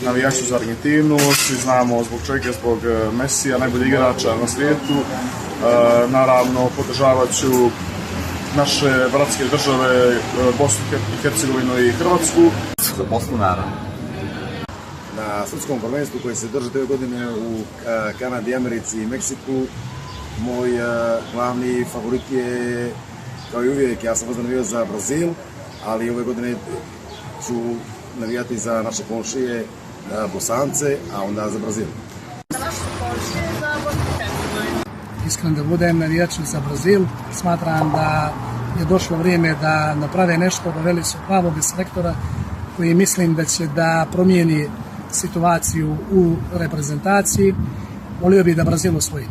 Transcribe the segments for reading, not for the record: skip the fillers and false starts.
navijači za Argentinu, svi znamo zbog čega, zbog Mesija, najboljeg igrača na svijetu. Naravno, podržavat ću naše bratske države, Bosnu i Hercegovinu i Hrvatsku. Za Bosnu, naravno. Na svjetskom prvenstvu koje se drži te godine u Kanadi, Americi i Meksiku, moj glavni favorit je, kao i uvijek, ja sam navijao za Brazil, ali ove godine ću navijati za naše komšije Bosance, a onda za Brazil. Iskren da budem, navijač za Brazil. Smatram da je došlo vrijeme da naprave nešto, doveli su pravog selektora koji mislim da će da promijeni situaciju u reprezentaciji. Volio bih da Brazil osvoji.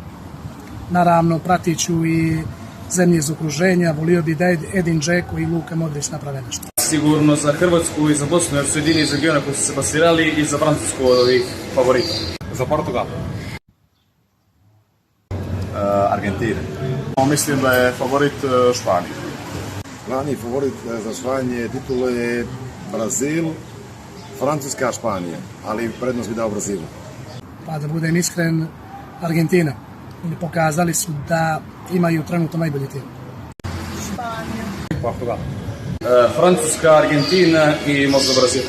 Naravno, pratit ću i zemlje iz okruženja, volio bih da Edin Dzeko i Luka Modrić naprave nešto. Sigurno za Hrvatsku i za Bosnu, jer su jedini iz regiona koji su se plasirali, i za Francusku od ovih favorita. Za Portugal. Argentina. Mislim da je favorit Španija. Glavni favorit za osvajanje titule je Brazil, Francuska, Španija, ali prednost bi dao Brazilu. Pa da budem iskren, Argentina. Pokazali su da imaju trenutno najbolji tim. Portugal. Francuska, Argentina i možda Brazil.